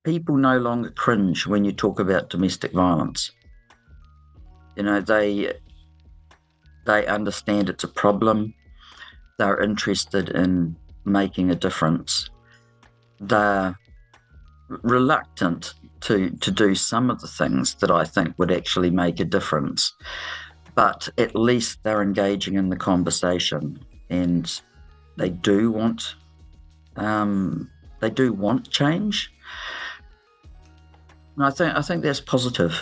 people no longer cringe when you talk about domestic violence. You know, they understand it's a problem. They're interested in making a difference. They're reluctant to do some of the things that I think would actually make a difference, but at least they're engaging in the conversation, and they do want change. And I think that's positive.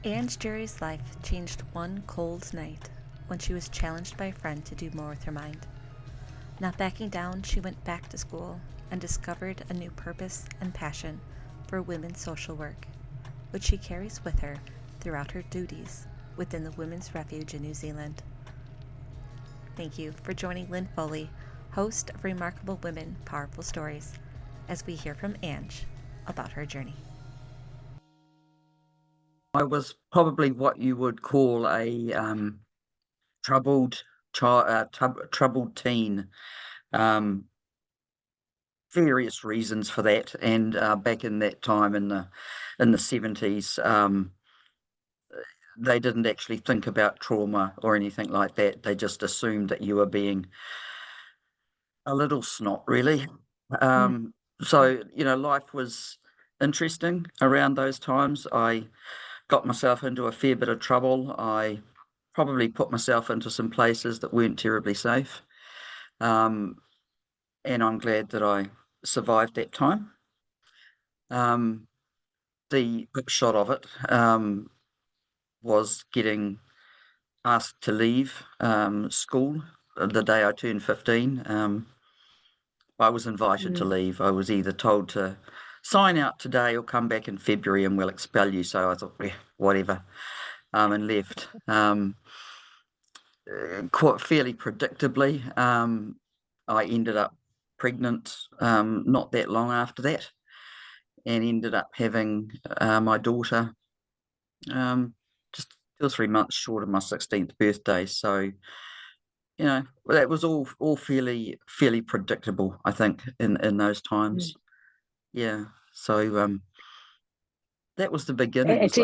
Anne's Jerry's life changed one cold night when she was challenged by a friend to do more with her mind. Not backing down, she went back to school and discovered a new purpose and passion for women's social work, which she carries with her throughout her duties within the Women's Refuge in New Zealand. Thank you for joining Lynn Foley, host of Remarkable Women, Powerful Stories, as we hear from Ange about her journey. I was probably what you would call a troubled child, troubled teen. Various reasons for that, and back in that time in the 70s, they didn't actually think about trauma or anything like that. They just assumed that you were being a little snot, really. So, life was interesting around those times. I got myself into a fair bit of trouble. I probably put myself into some places that weren't terribly safe. And I'm glad that I survived that time. The upshot of it was getting asked to leave school the day I turned 15. I was invited to leave. I was either told to sign out today or come back in February and we'll expel you. So I thought, whatever, and left. Quite fairly predictably, I ended up pregnant not that long after that, and ended up having my daughter just 2 or 3 months short of my 16th birthday. So, that was all fairly predictable, I think, in those times. Yeah. So that was the beginnings.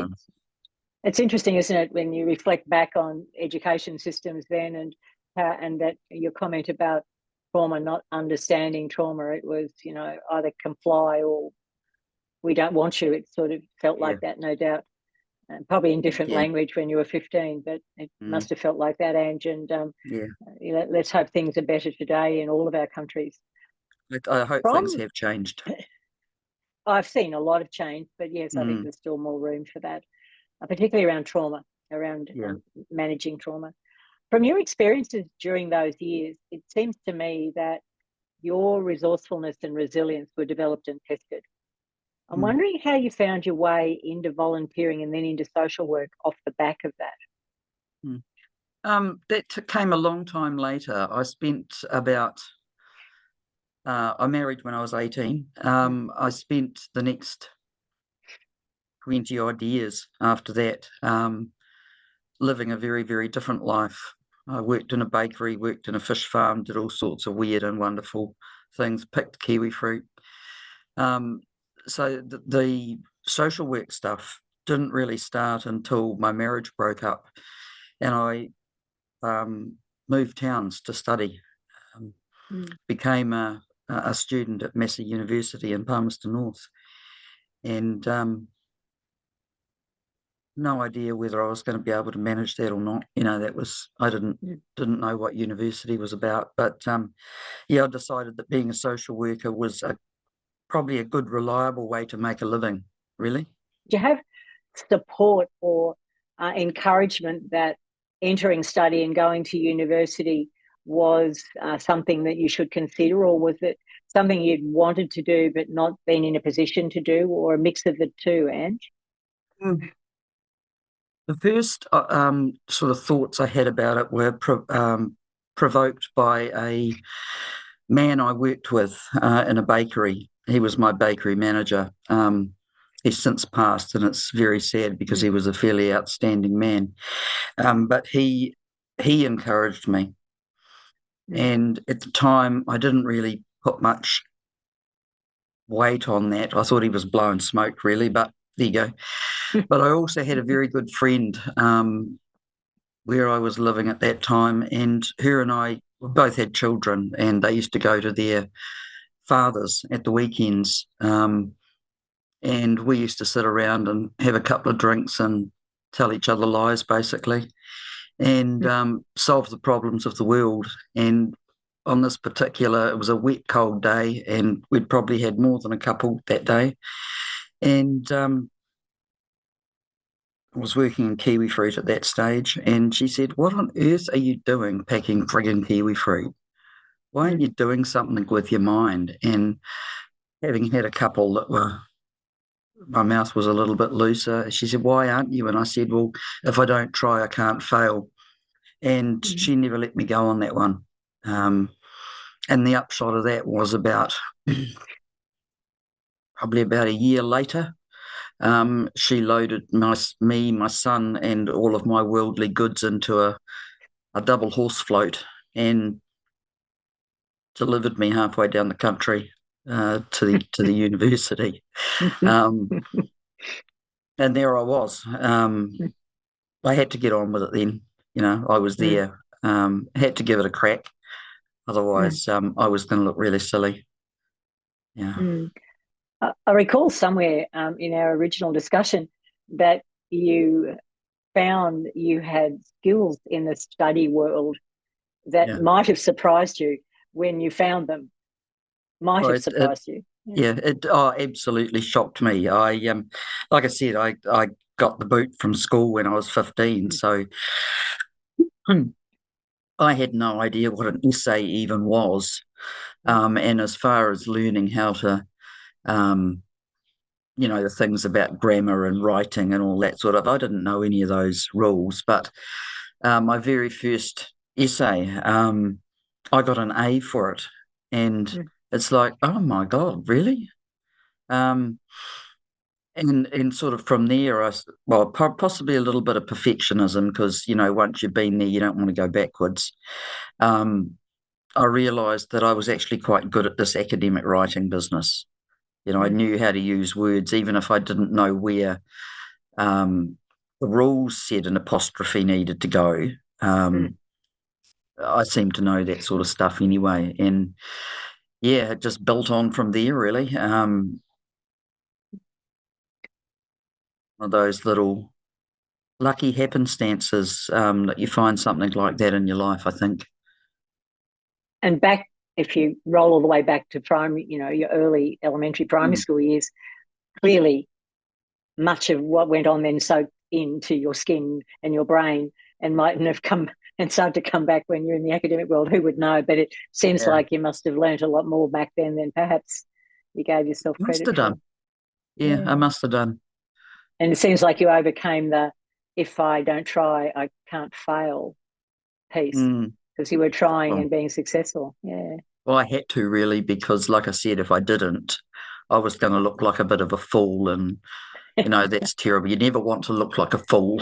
It's interesting, isn't it, when you reflect back on education systems then, and that your comment about trauma, not understanding trauma, it was, either comply or we don't want you. It sort of felt like that, no doubt. Probably in different language when you were 15, but it must have felt like that, Ange. And let's hope things are better today in all of our countries. I hope things have changed. I've seen a lot of change, but yes, I think there's still more room for that, particularly around trauma, around managing trauma. From your experiences during those years, it seems to me that your resourcefulness and resilience were developed and tested. I'm wondering how you found your way into volunteering and then into social work off the back of that. That came a long time later. I spent I married when I was 18. I spent the next 20 odd years after that living a very, very different life. I worked in a bakery, worked in a fish farm, did all sorts of weird and wonderful things, picked kiwi fruit. So the social work stuff didn't really start until my marriage broke up, and I moved towns to study. Became a student at Massey University in Palmerston North, and no idea whether I was going to be able to manage that or not. That was, I didn't know what university was about, but I decided that being a social worker was probably a good, reliable way to make a living, really. Do you have support or encouragement that entering study and going to university was something that you should consider, or was it something you'd wanted to do but not been in a position to do, or a mix of the two, Ange? The first sort of thoughts I had about it were provoked by a man I worked with in a bakery. He was my bakery manager. He's since passed, and it's very sad because he was a fairly outstanding man. But he encouraged me. And at the time, I didn't really put much weight on that. I thought he was blowing smoke, really, but there you go. But I also had a very good friend where I was living at that time, and her and I both had children, and they used to go to their fathers at the weekends. And we used to sit around and have a couple of drinks and tell each other lies, basically, and solve the problems of the world. And on this particular, it was a wet, cold day, and we'd probably had more than a couple that day. And I was working in kiwi fruit at that stage, and she said, "What on earth are you doing packing friggin' kiwi fruit? Why aren't you doing something with your mind?" And having had a couple that were, my mouth was a little bit looser, she said, "Why aren't you?" And I said, "Well, if I don't try, I can't fail." And she never let me go on that one. And the upshot of that was probably about a year later, she loaded me, my son, and all of my worldly goods into a double horse float and delivered me halfway down the country to the university. Um, and there I was. I had to get on with it then. I was there. Had to give it a crack. Otherwise, I was going to look really silly. Yeah. I recall somewhere in our original discussion that you found you had skills in the study world that might have surprised you when you found them. Might have surprised you. Yeah, it absolutely shocked me. Like I said, I got the boot from school when I was 15, so I had no idea what an essay even was. And as far as learning how to, the things about grammar and writing and all that sort of, I didn't know any of those rules. But my very first essay, I got an A for it. And it's like, oh my God, really? And sort of from there, possibly a little bit of perfectionism because, once you've been there, you don't want to go backwards. I realised that I was actually quite good at this academic writing business. I knew how to use words, even if I didn't know where the rules said an apostrophe needed to go. I seemed to know that sort of stuff anyway. And yeah, it just built on from there, really. One of those little lucky happenstances that you find something like that in your life, I think. And if you roll all the way back to primary, your early elementary primary school years, clearly much of what went on then soaked into your skin and your brain and mightn't have come and started to come back when you're in the academic world. Who would know? But it seems like you must have learnt a lot more back then than perhaps you gave yourself credit for. Done. Yeah, I must have done. And it seems like you overcame the "if I don't try, I can't fail" piece because you were trying and being successful. Yeah. Well, I had to really because, like I said, if I didn't, I was going to look like a bit of a fool, and that's terrible. You never want to look like a fool.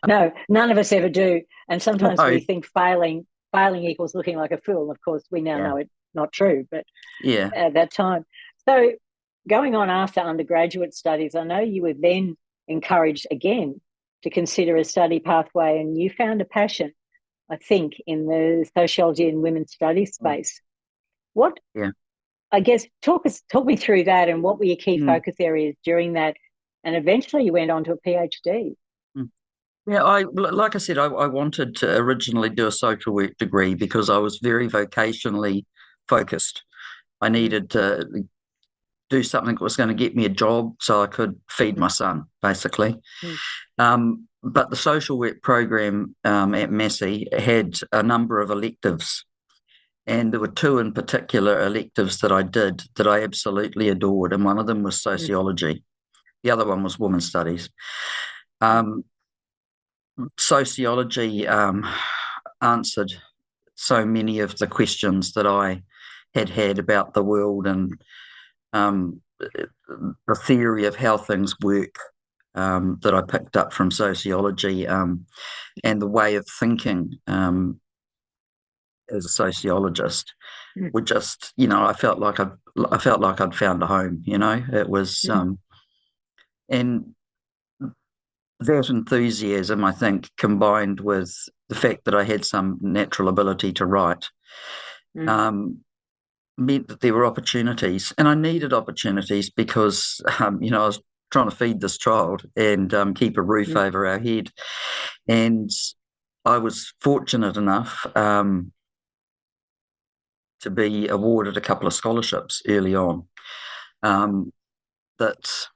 No, none of us ever do. And sometimes we think failing equals looking like a fool. Of course, we now know it's not true, but at that time. So going on after undergraduate studies, I know you were then encouraged again to consider a study pathway, and you found a passion, I think, in the sociology and women's studies space. What? Yeah. I guess talk me through that, and what were your key focus areas during that, and eventually you went on to a PhD. Yeah, like I said, I wanted to originally do a social work degree because I was very vocationally focused. I needed to do something that was going to get me a job so I could feed my son, basically. But the social work program at Massey had a number of electives, and there were two in particular electives that I did that I absolutely adored, and one of them was sociology. The other one was women's studies. Sociology answered so many of the questions that I had about the world and the theory of how things work that I picked up from sociology and the way of thinking as a sociologist Mm. were just, I felt like I'd found a home. It was, and that enthusiasm, I think, combined with the fact that I had some natural ability to write, Mm. meant that there were opportunities, and I needed opportunities because, I was trying to feed this child and keep a roof over our head, and I was fortunate enough to be awarded a couple of scholarships early on, that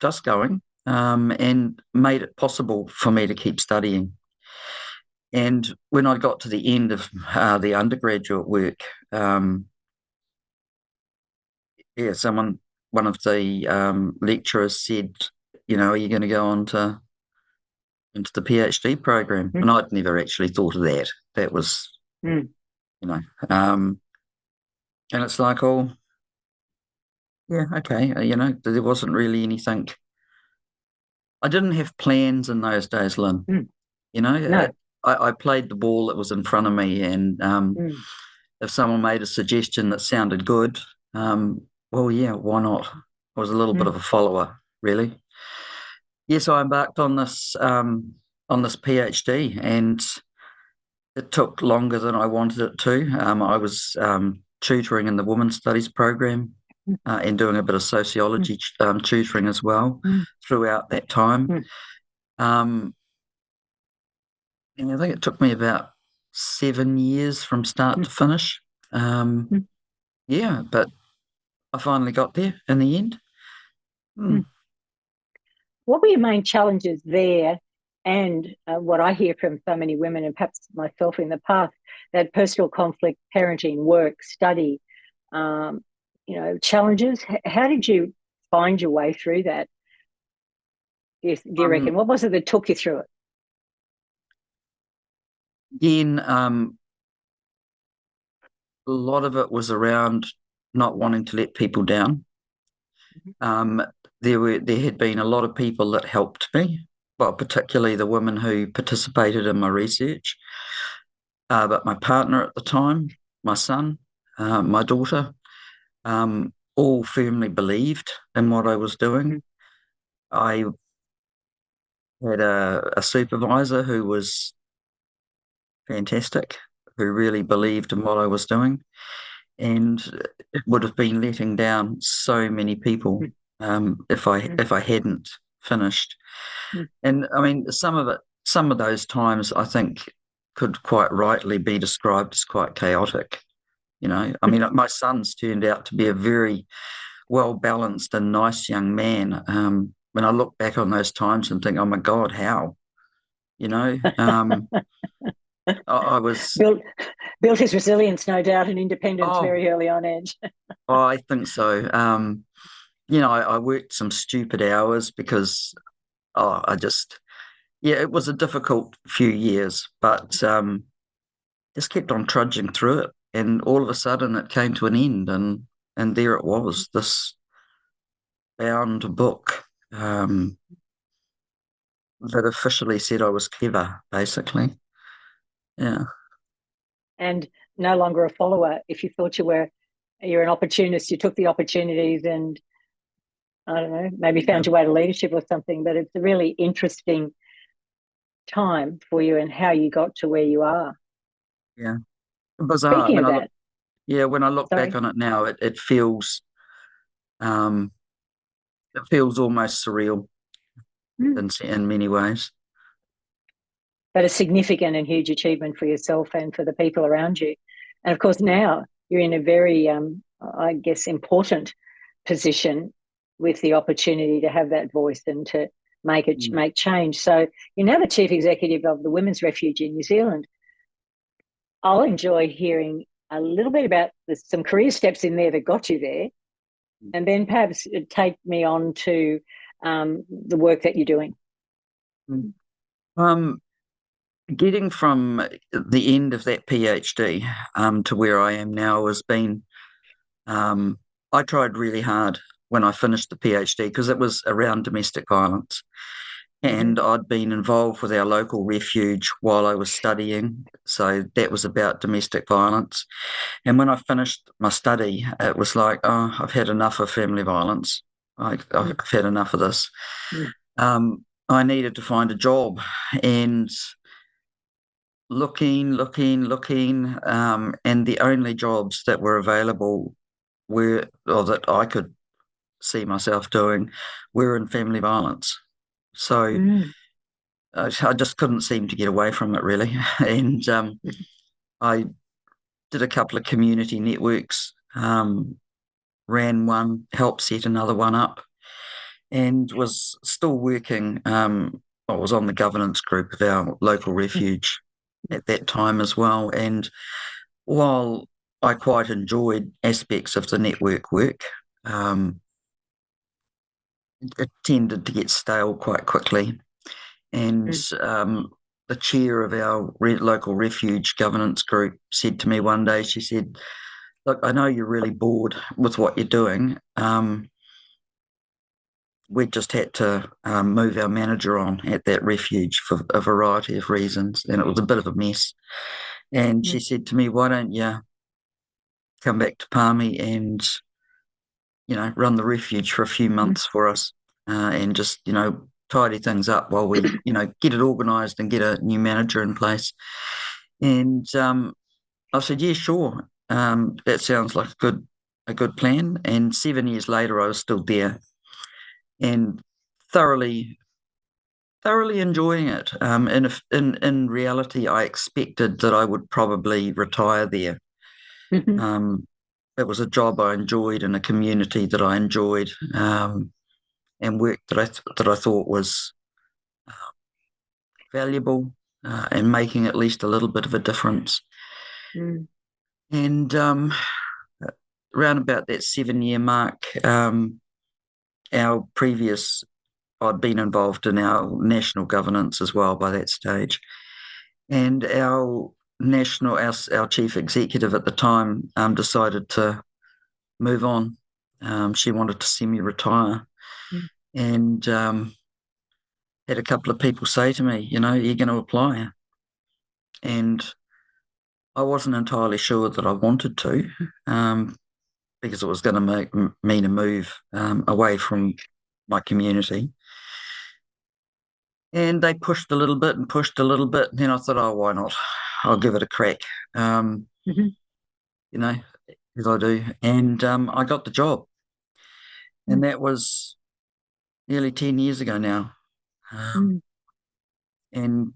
just going, and made it possible for me to keep studying. And when I got to the end of the undergraduate work, one of the lecturers said, are you going to go on into the PhD program? And I'd never actually thought of that. That was, and it's like, oh, yeah, okay. There wasn't really anything. I didn't have plans in those days, Lynn. No. I played the ball that was in front of me, and if someone made a suggestion that sounded good, well, yeah, why not? I was a little bit of a follower, really. Yes, I embarked on this PhD, and it took longer than I wanted it to. I was tutoring in the women's studies program, and doing a bit of sociology tutoring as well throughout that time. And I think it took me about 7 years from start to finish. Yeah, but I finally got there in the end. What were your main challenges there? And what I hear from so many women, and perhaps myself in the past, that personal conflict, parenting, work, study, challenges. How did you find your way through that? Do you reckon? What was it that took you through it? Again, a lot of it was around not wanting to let people down. There had been a lot of people that helped me, well, particularly the women who participated in my research. But my partner at the time, my son, my daughter, all firmly believed in what I was doing. I had a supervisor who was fantastic, who really believed in what I was doing, and it would have been letting down so many people if I hadn't finished. And I mean, some of those times I think could quite rightly be described as quite chaotic. I mean, my son's turned out to be a very well balanced and nice young man. When I look back on those times and think, oh my God, how? I was built his resilience, no doubt, and independence very early on edge. I think so. I worked some stupid hours because it was a difficult few years, but just kept on trudging through it. And all of a sudden it came to an end, and there it was, this bound book that officially said I was clever, basically. Yeah. And no longer a follower. If you thought you're an opportunist, you took the opportunities and, I don't know, maybe found your way to leadership or something. But it's a really interesting time for you and how you got to where you are. Yeah. Bizarre. Speaking of that. When I look back on it now, it feels almost surreal in many ways. But a significant and huge achievement for yourself and for the people around you. And of course, now you're in a very, I guess, important position with the opportunity to have that voice and to make change. So you're now the Chief Executive of the Women's Refuge in New Zealand. I'll enjoy hearing a little bit about some career steps in there that got you there, and then perhaps take me on to the work that you're doing. Getting from the end of that PhD to where I am now has been, I tried really hard when I finished the PhD because it was around domestic violence. and I'd been involved with our local refuge while I was studying. So that was about domestic violence. And when I finished my study, it was like, oh, I've had enough of family violence. I've had enough of this. I needed to find a job, and looking, and the only jobs that were available were, or that I could see myself doing, were in family violence. So I just couldn't seem to get away from it, really. And I did a couple of community networks, ran one, helped set another one up, and was still working. I was on the governance group of our local refuge at that time as well. And while I quite enjoyed aspects of the network work, it tended to get stale quite quickly. And the chair of our local refuge governance group said to me one day, she said, look, I know you're really bored with what you're doing. We just had to move our manager on at that refuge for a variety of reasons, and it was a bit of a mess. And she said to me, why don't you come back to Palmy and, run the refuge for a few months for us, and just, tidy things up while we, get it organised and get a new manager in place. And I said, yeah, sure. That sounds like a good plan. And 7 years later, I was still there and thoroughly enjoying it. In reality, I expected that I would probably retire there. It was a job I enjoyed in a community that I enjoyed, and work that I thought was valuable, and making at least a little bit of a difference. And around about that 7 year mark, our previous, I'd been involved in our national governance as well by that stage. And our chief executive at the time decided to move on. She wanted to semi-retire, and had a couple of people say to me, you're going to apply. And I wasn't entirely sure that I wanted to, because it was going to mean a move away from my community. And they pushed a little bit and pushed a little bit. And then I thought, oh, why not? I'll give it a crack, as I do. And I got the job. And that was nearly 10 years ago now. And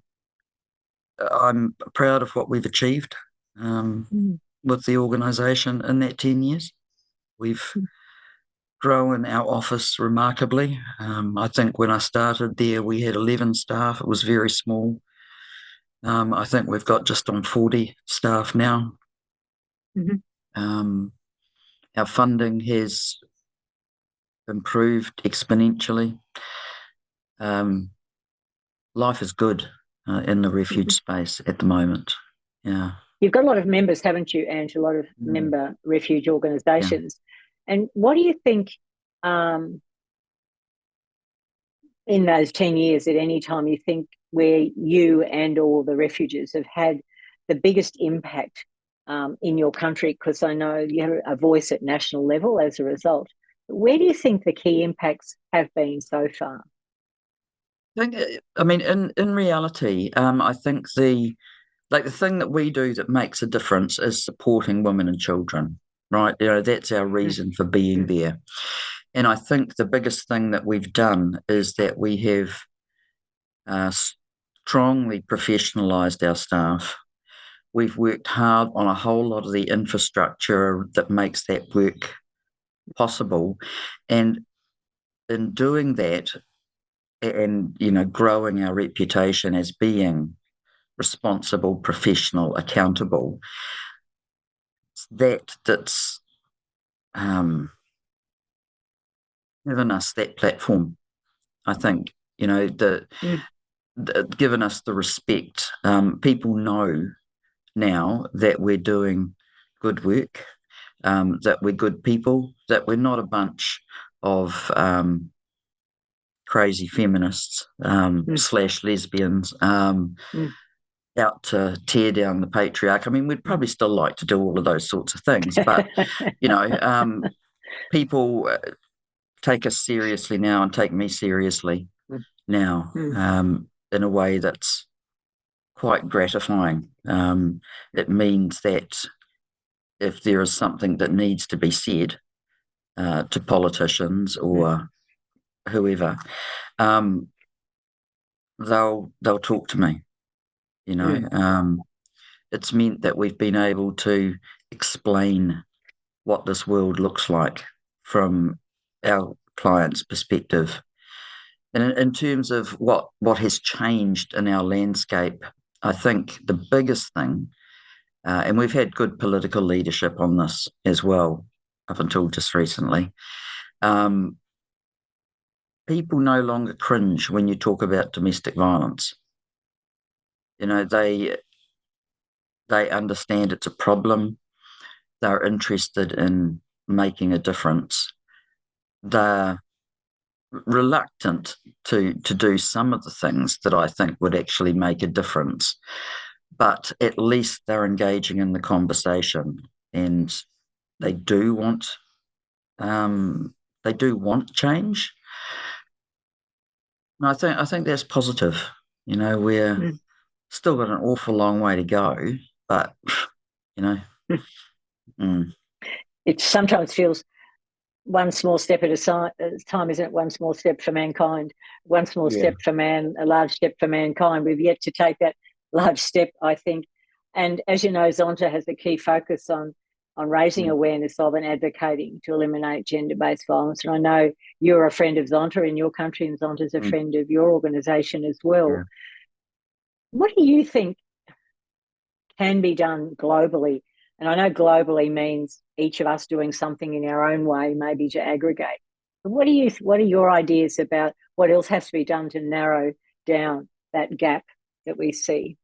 I'm proud of what we've achieved with the organisation in that 10 years. We've grown our office remarkably. I think when I started there, we had 11 staff. It was very small. I think we've got just on 40 staff now. Our funding has improved exponentially. Life is good in the refuge space at the moment. Yeah. You've got a lot of members, haven't you, Ange? A lot of member refuge organisations. Yeah. And what do you think, in those 10 years, at any time, you think where you and all the refuges have had the biggest impact in your country? Because I know you have a voice at national level as a result. Where do you think the key impacts have been so far? I mean, in reality, I think the thing that we do that makes a difference is supporting women and children, right? That's our reason for being there. And I think the biggest thing that we've done is that we have strongly professionalised our staff. We've worked hard on a whole lot of the infrastructure that makes that work possible. And in doing that, and growing our reputation as being responsible, professional, accountable, that's given us that platform. I think given us the respect. People know now that we're doing good work, that we're good people, that we're not a bunch of crazy feminists slash lesbians out to tear down the patriarch. I mean, we'd probably still like to do all of those sorts of things, but people take us seriously now and take me seriously now in a way that's quite gratifying. It means that if there is something that needs to be said to politicians or whoever, they'll talk to me. It's meant that we've been able to explain what this world looks like from our clients' perspective. And in terms of what has changed in our landscape, I think the biggest thing, and we've had good political leadership on this as well, up until just recently, people no longer cringe when you talk about domestic violence. They understand it's a problem. They're interested in making a difference. They're reluctant to do some of the things that I think would actually make a difference, but at least they're engaging in the conversation, and they do want change. And I think that's positive. We're still got an awful long way to go, but it sometimes feels one small step at a time, isn't it? One small step for mankind, one small step for man, a large step for mankind. We've yet to take that large step, I think. And as you know, Zonta has a key focus on raising awareness of and advocating to eliminate gender-based violence. And I know you're a friend of Zonta in your country, and Zonta's a friend of your organisation as well. Yeah. What do you think can be done globally? And I know globally means each of us doing something in our own way, maybe to aggregate. But what are your ideas about what else has to be done to narrow down that gap that we see?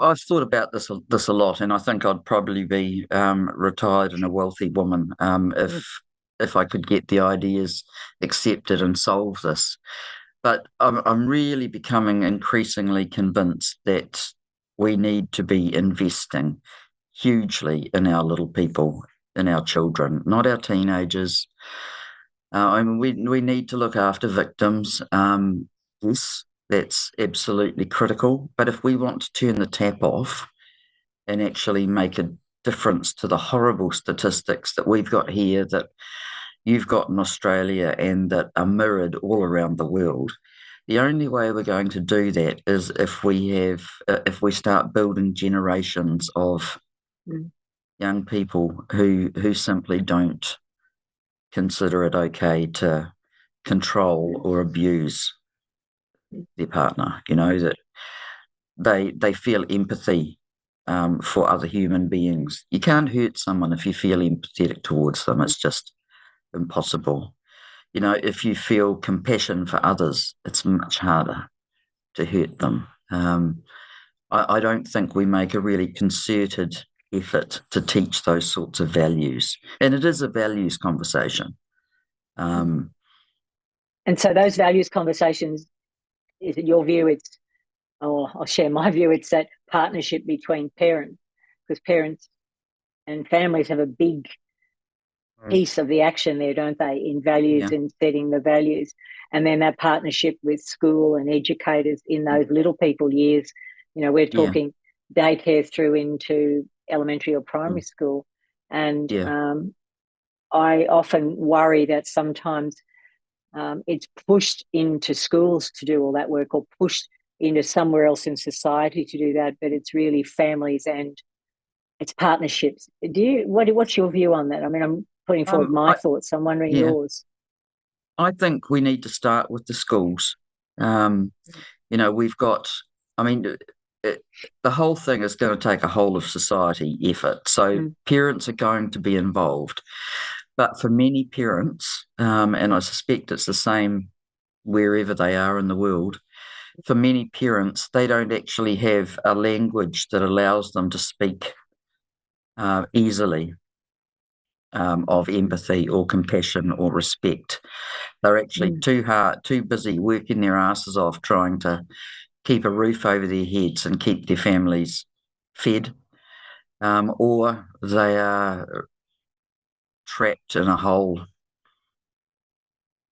I've thought about this a lot, and I think I'd probably be retired and a wealthy woman if I could get the ideas accepted and solve this. But I'm really becoming increasingly convinced that we need to be investing hugely in our little people, in our children, not our teenagers. We need to look after victims. Yes, that's absolutely critical. But if we want to turn the tap off and actually make a difference to the horrible statistics that we've got here, that you've got in Australia, and that are mirrored all around the world, the only way we're going to do that is if we start building generations of young people who simply don't consider it okay to control or abuse their partner. That they feel empathy for other human beings. You can't hurt someone if you feel empathetic towards them. It's just impossible. If you feel compassion for others, it's much harder to hurt them. I don't think we make a really concerted effort to teach those sorts of values. And it is a values conversation. And so those values conversations, is it your view, I'll share my view, it's that partnership between parents, because parents and families have a big piece of the action there, don't they, in values and setting the values. And then that partnership with school and educators in those little people years. We're talking daycare through into elementary or primary school. And I often worry that sometimes it's pushed into schools to do all that work, or pushed into somewhere else in society to do that, but it's really families and it's partnerships. What's your view on that? I mean, I'm putting forward my thoughts. I'm wondering yours. I think we need to start with the schools. We've got, the whole thing is going to take a whole of society effort. So parents are going to be involved. But for many parents, and I suspect it's the same wherever they are in the world, for many parents, they don't actually have a language that allows them to speak easily of empathy or compassion or respect. They're actually too busy working their asses off trying to keep a roof over their heads and keep their families fed, or they are trapped in a whole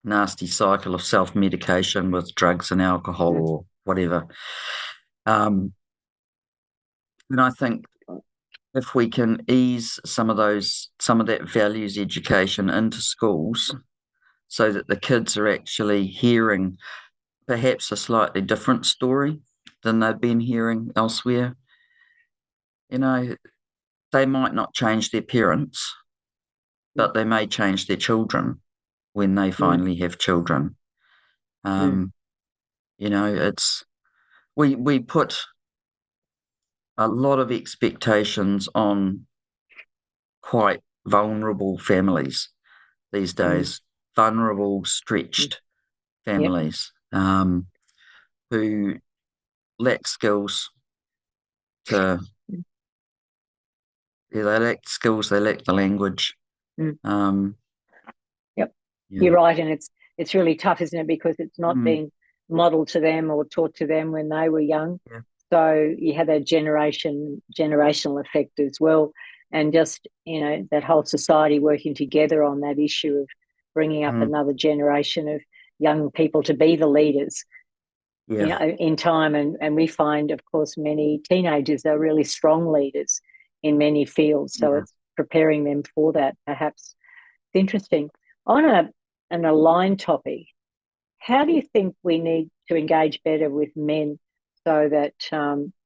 nasty cycle of self-medication with drugs and alcohol or whatever. And I think if we can ease some of that values education into schools so that the kids are actually hearing perhaps a slightly different story than they've been hearing elsewhere, they might not change their parents, but they may change their children when they finally have children. It's we put a lot of expectations on quite vulnerable families these days, vulnerable, stretched families who lack skills to, they lack skills, they lack the language. You're right, and it's really tough, isn't it? Because it's not being modelled to them or taught to them when they were young. So you have that generational effect as well, and just that whole society working together on that issue of bringing up another generation of young people to be the leaders. In time, and we find, of course, many teenagers are really strong leaders in many fields. So it's preparing them for that. Perhaps it's interesting. On an aligned topic, how do you think we need to engage better with men so that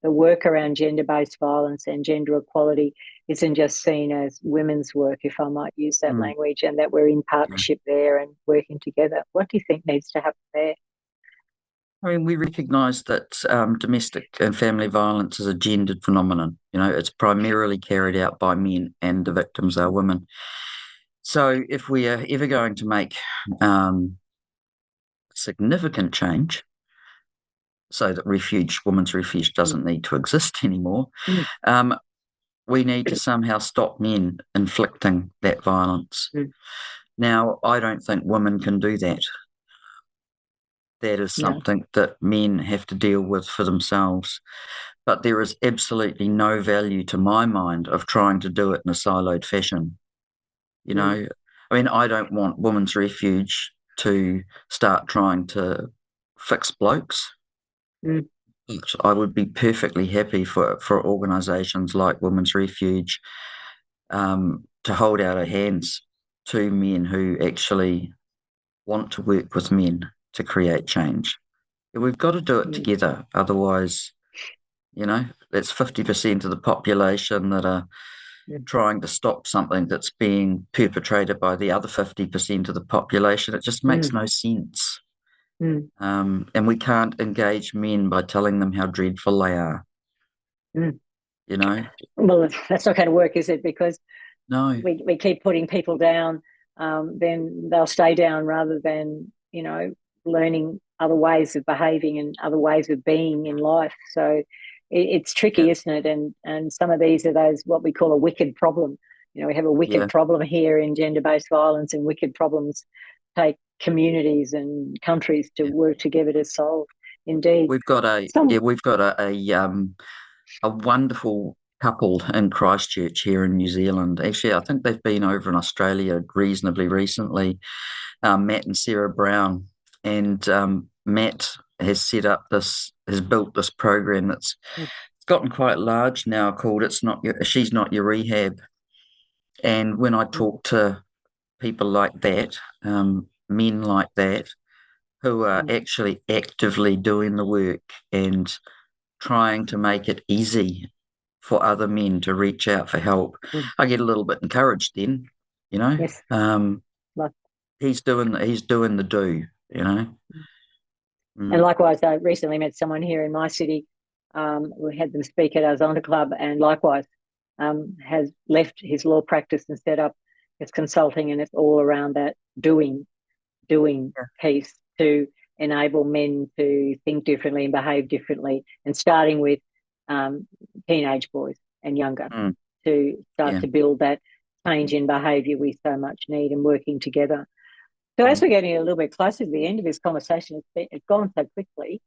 the work around gender-based violence and gender equality isn't just seen as women's work, if I might use that language, and that we're in partnership there and working together? What do you think needs to happen there? I mean, we recognise that domestic and family violence is a gendered phenomenon. It's primarily carried out by men, and the victims are women. So if we are ever going to make significant change so that women's refuge doesn't need to exist anymore, we need to somehow stop men inflicting that violence. Now, I don't think women can do that. That is something that men have to deal with for themselves. But there is absolutely no value, to my mind, of trying to do it in a siloed fashion. I mean, I don't want Women's Refuge to start trying to fix blokes. But I would be perfectly happy for organisations like Women's Refuge to hold out our hands to men who actually want to work with men to create change. We've got to do it together. Otherwise, that's 50% of the population that are trying to stop something that's being perpetrated by the other 50% of the population. It just makes no sense. And we can't engage men by telling them how dreadful they are. Well, that's not going to work, is it? Because no, we keep putting people down, then they'll stay down rather than learning other ways of behaving and other ways of being in life. So it's tricky, isn't it? And some of these are those what we call a wicked problem. We have a wicked problem here in gender-based violence, and wicked problems take communities and countries to work together to solve. Indeed, we've got a wonderful couple in Christchurch here in New Zealand. Actually, I think they've been over in Australia reasonably recently. Matt and Sarah Brown, and Matt has built this program that's gotten quite large now, called She's Not Your Rehab. And when I talk to people like that, men like that, who are actually actively doing the work and trying to make it easy for other men to reach out for help, I get a little bit encouraged then, Yes. He's doing the do, And likewise, I recently met someone here in my city. We had them speak at our Zonda Club, and likewise has left his law practice and set up his consulting, and it's all around that doing piece to enable men to think differently and behave differently, and starting with teenage boys and younger to start to build that change in behaviour we so much need, and working together. So as we're getting a little bit closer to the end of this conversation, it's gone so quickly.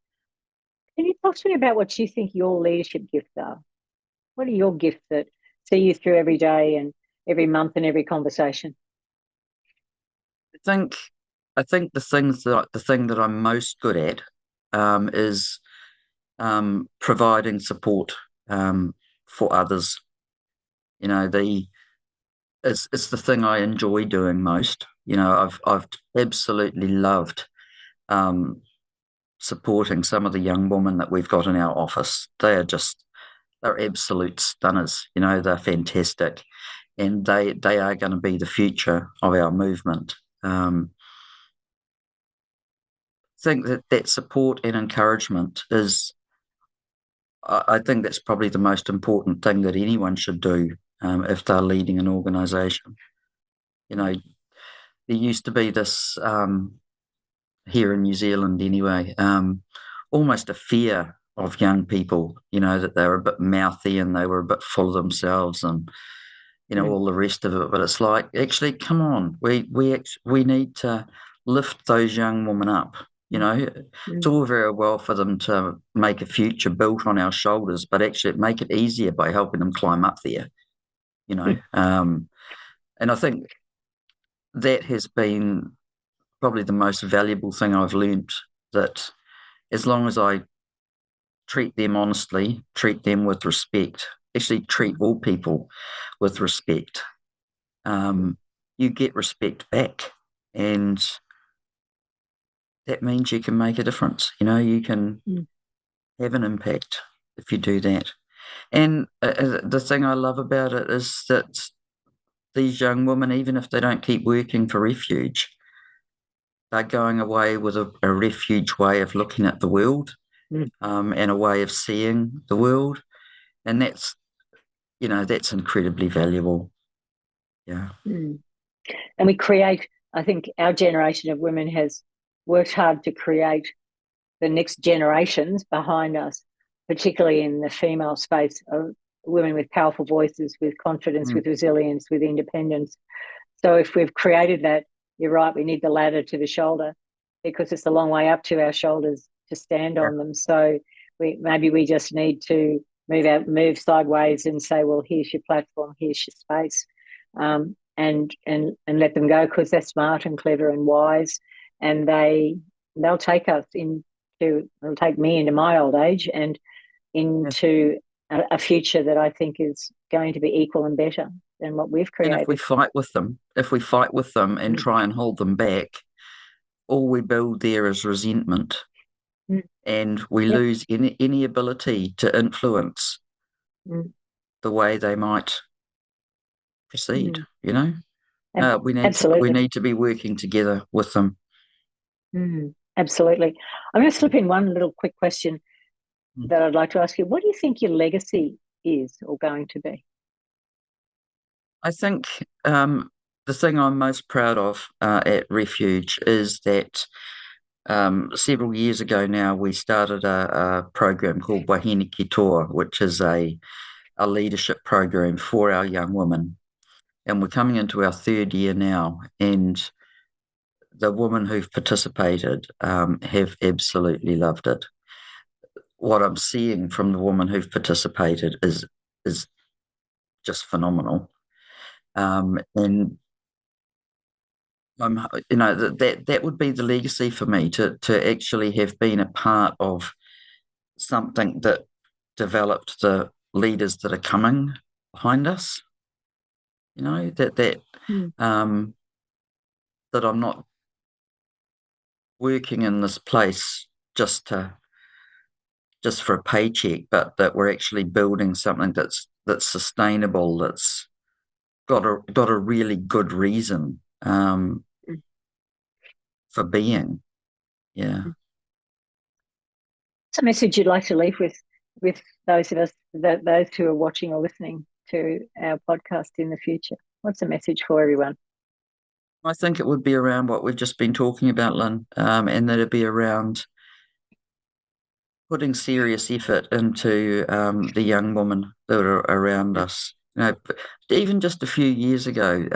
Can you talk to me about what you think your leadership gifts are? What are your gifts that see you through every day and every month and every conversation? think I think the thing that I'm most good at is providing support for others. You know, it's the thing I enjoy doing most. You know, I've absolutely loved um, supporting some of the young women that we've got in our office. They're absolute stunners. You know, they're fantastic, and they are going to be the future of our movement. Think that that support and encouragement is, I think that's probably the most important thing that anyone should do if they're leading an organisation. You know, there used to be this here in New Zealand anyway, almost a fear of young people. You know, that they were a bit mouthy and they were a bit full of themselves and all the rest of it. But it's like, actually, come on, we need to lift those young women up. You know, it's all very well for them to make a future built on our shoulders, but actually make it easier by helping them climb up there. You know, and I think that has been probably the most valuable thing I've learnt. That as long as I treat them honestly, treat them with respect, actually treat all people with respect, you get respect back. And that means you can make a difference. You know, you can have an impact if you do that. And the thing I love about it is that these young women, even if they don't keep working for Refuge, they're going away with a refuge way of looking at the world, and a way of seeing the world. And that's incredibly valuable. Yeah. And we create, I think our generation of women has worked hard to create the next generations behind us, particularly in the female space of women with powerful voices, with confidence, with resilience, with independence. So if we've created that, you're right, we need the ladder to the shoulder because it's a long way up to our shoulders to stand on them. So maybe we just need to move sideways and say, well, here's your platform, here's your space, and let them go because they're smart and clever and wise, and they'll take us they'll take me into my old age and into a future that I think is going to be equal and better than what we've created. And if we fight with them and try and hold them back, all we build there is resentment, and we lose any ability to influence the way they might proceed. You know, we need to be working together with them. Absolutely. I'm going to slip in one little quick question that I'd like to ask you. What do you think your legacy is or going to be? I think the thing I'm most proud of at Refuge is that several years ago now we started a program called Wahine Kitoa, which is a leadership program for our young women. And we're coming into our third year now, and the women who've participated have absolutely loved it. What I'm seeing from the women who've participated is just phenomenal. And that would be the legacy for me, to actually have been a part of something that developed the leaders that are coming behind us. You know, that I'm not working in this place just for a paycheck, but that we're actually building something that's sustainable, that's got a really good reason for being. Yeah. What's a message you'd like to leave with those of us, those who are watching or listening to our podcast in the future? What's a message for everyone? I think it would be around what we've just been talking about, Lynn, and that it'd be around putting serious effort into the young women that are around us. You know, even just a few years ago,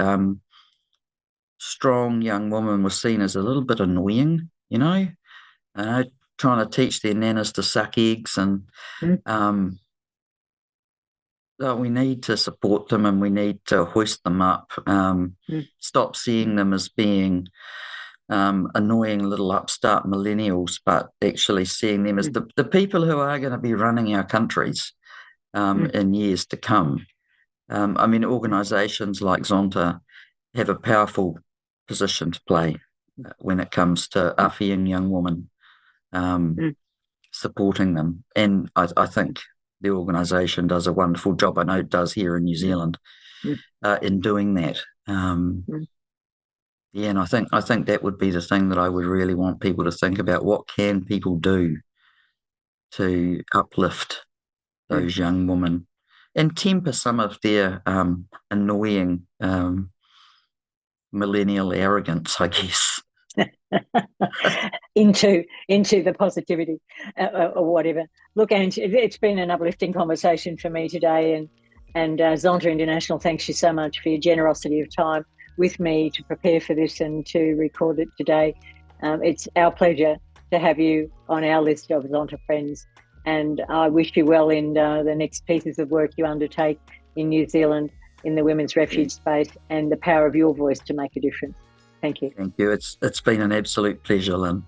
strong young woman was seen as a little bit annoying, trying to teach their nanas to suck eggs. And we need to support them, and we need to hoist them up, stop seeing them as being annoying little upstart millennials, but actually seeing them as the people who are going to be running our countries in years to come. Organisations like Zonta have a powerful position to play when it comes to awhiang young women, supporting them. And I think the organisation does a wonderful job. I know it does here in New Zealand in doing that. And I think that would be the thing that I would really want people to think about. What can people do to uplift those young women and temper some of their annoying millennial arrogance, I guess, into the positivity or whatever. Look, Ange, it's been an uplifting conversation for me today, and Zonta International, thanks you so much for your generosity of time with me to prepare for this and to record it today. It's our pleasure to have you on our list of Zonta friends, and I wish you well in the next pieces of work you undertake in New Zealand in the women's refuge space, and the power of your voice to make a difference. Thank you. Thank you. It's been an absolute pleasure, Lynn.